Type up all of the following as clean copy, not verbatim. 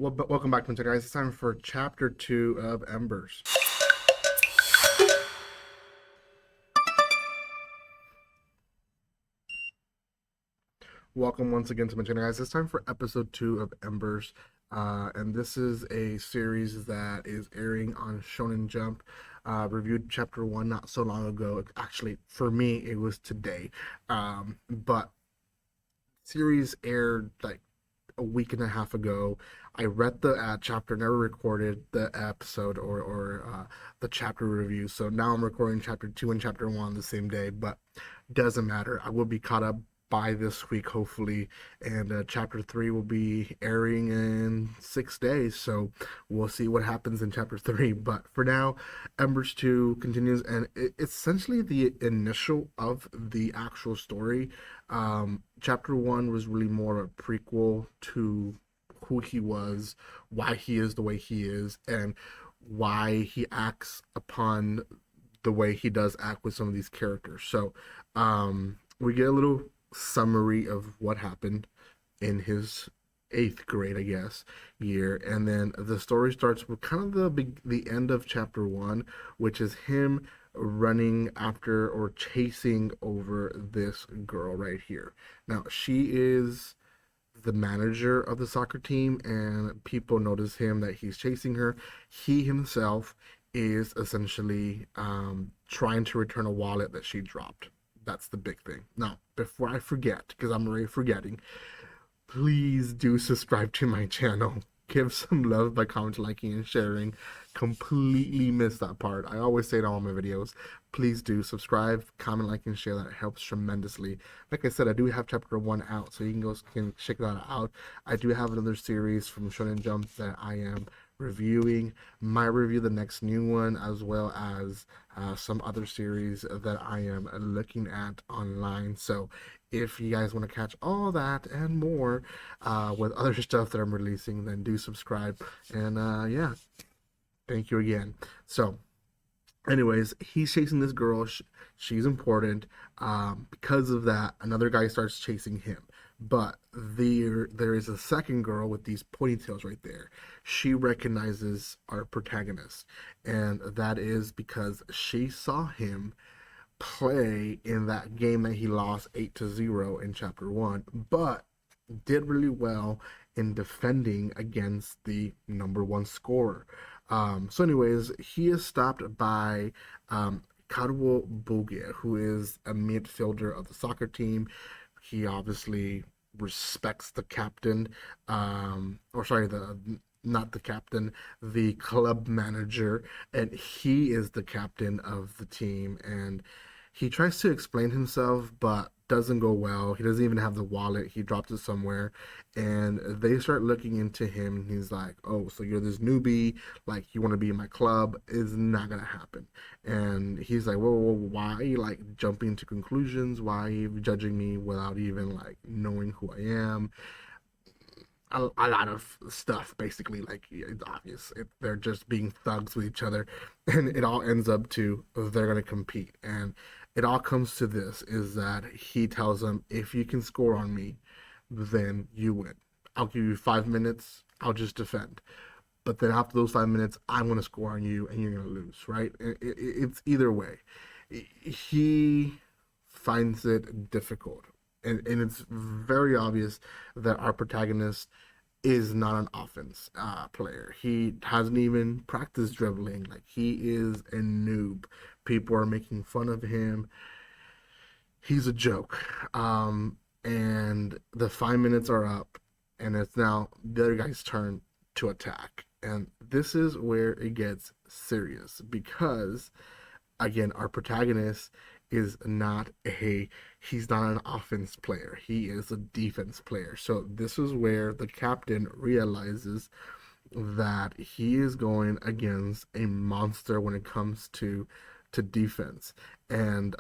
Well, welcome back, guys. It's time for chapter 2 of Embers. Welcome once again to my channel, guys. It's time for episode 2 of Embers. And this is a series that is airing on Shonen Jump. Reviewed chapter 1 not so long ago. Actually, for me, it was today. But series aired like a week and a half ago. I read the chapter, never recorded the episode or the chapter review. So now I'm recording chapter 2 and chapter 1 the same day, but doesn't matter. I will be caught up by this week, hopefully. And chapter 3 will be airing in 6 days. So we'll see what happens in chapter 3. But for now, Embers 2 continues, and it's essentially the initial of the actual story. Chapter 1 was really more a prequel to who he was, why he is the way he is, and why he acts upon the way he does act with some of these characters. So we get a little summary of what happened in his eighth grade, I guess, year, and then the story starts with kind of the end of chapter 1, which is him running after or chasing over this girl right here. Now, she is the manager of the soccer team, and people notice him that he's chasing her. He himself is essentially trying to return a wallet that she dropped. That's the big thing. Now, before I forget, because I'm already forgetting, please do subscribe to my channel. Give some love by commenting, liking, and sharing. Completely missed that part. I always say it in all my videos. Please do subscribe, comment, like, and share. That helps tremendously. Like I said, I do have chapter 1 out, so you can check that out. I do have another series from Shonen Jump that I am reviewing. Might review the next new one, as well as some other series that I am looking at online. So if you guys want to catch all that and more with other stuff that I'm releasing, then do subscribe. And yeah, thank you again. So anyways, he's chasing this girl. She's important. Because of that, another guy starts chasing him. But there is a second girl with these ponytails right there. She recognizes our protagonist, and that is because she saw him play in that game that he lost 8-0 in chapter 1, but did really well in defending against the number 1 scorer. So anyways, he is stopped by Karuo Boge, who is a midfielder of the soccer team. He obviously respects the captain, or sorry, the not the captain, the club manager, and he is the captain of the team. And he tries to explain himself, but doesn't go well. He doesn't even have the wallet. He dropped it somewhere, and they start looking into him. He's like, "Oh, so you're this newbie? Like, you want to be in my club? Is not gonna happen." And he's like, "Whoa, whoa, why are you like jumping to conclusions? Why are you judging me without even like knowing who I am?" A lot of stuff, basically. Like, it's obvious they're just being thugs with each other, and it all ends up to they're gonna compete. And it all comes to this, is that he tells them, if you can score on me, then you win. I'll give you 5 minutes, I'll just defend, but then after those 5 minutes, I'm gonna score on you and you're gonna lose, right? It's either way. He finds it difficult, and it's very obvious that our protagonist is not an offense player. He hasn't even practiced dribbling. Like, he is a noob. People are making fun of him. He's a joke. And the 5 minutes are up, and it's now the other guy's turn to attack. And this is where it gets serious, because again, our protagonist is not a he's not an offense player. He is a defense player. So this is where the captain realizes that he is going against a monster when it comes to defense. And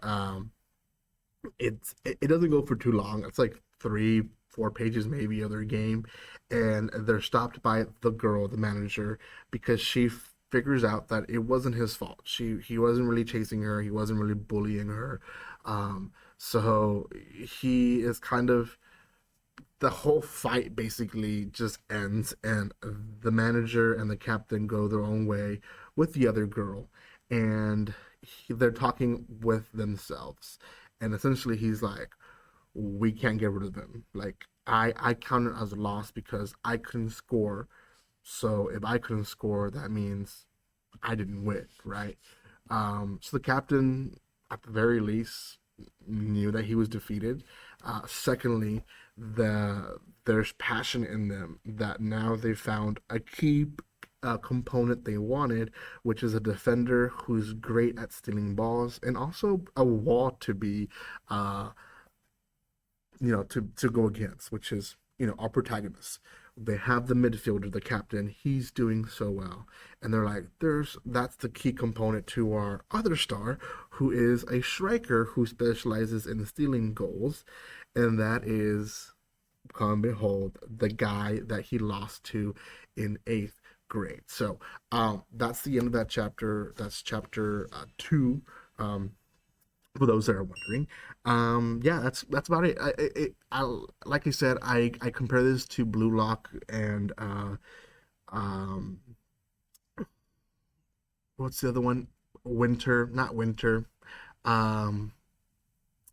it doesn't go for too long. It's like 3-4 pages maybe of their game, and they're stopped by the girl, the manager, because she figures out that it wasn't his fault. He wasn't really chasing her. He wasn't really bullying her. So he is kind of the whole fight basically just ends, and the manager and the captain go their own way with the other girl, and they're talking with themselves, and essentially he's like, we can't get rid of them. Like I count it as a loss because I couldn't score. So if I couldn't score, that means I didn't win, right? So the captain, at the very least, knew that he was defeated. Secondly, there's passion in them that now they found a key component they wanted, which is a defender who's great at stealing balls and also a wall to be uh, to go against, which is, our protagonist. They have the midfielder, the captain, he's doing so well. And they're like, that's the key component to our other star, who is a striker who specializes in stealing goals. And that is, come and behold, the guy that he lost to in eighth grade. So that's the end of that chapter. That's chapter two. For those that are wondering. Yeah, that's about it. Like I said, I compare this to Blue Lock and um, what's the other one? Winter, not Winter. Um,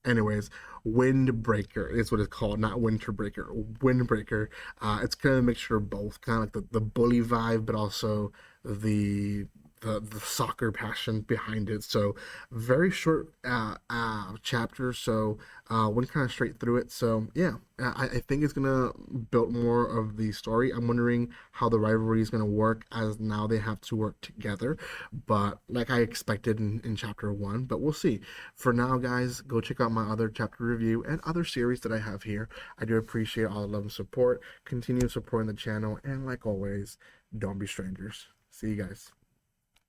anyways, Windbreaker is what it's called, not Winterbreaker. Windbreaker. It's kind of a mixture of both, kind of like the bully vibe, but also the the soccer passion behind it. So very short chapter, so went kind of straight through it. So yeah, I think it's gonna build more of the story. I'm wondering how the rivalry is gonna work as now they have to work together. But like I expected in chapter one, but we'll see. For now, guys, go check out my other chapter review and other series that I have here. I do appreciate all the love and support. Continue supporting the channel, and like always, don't be strangers. See you guys.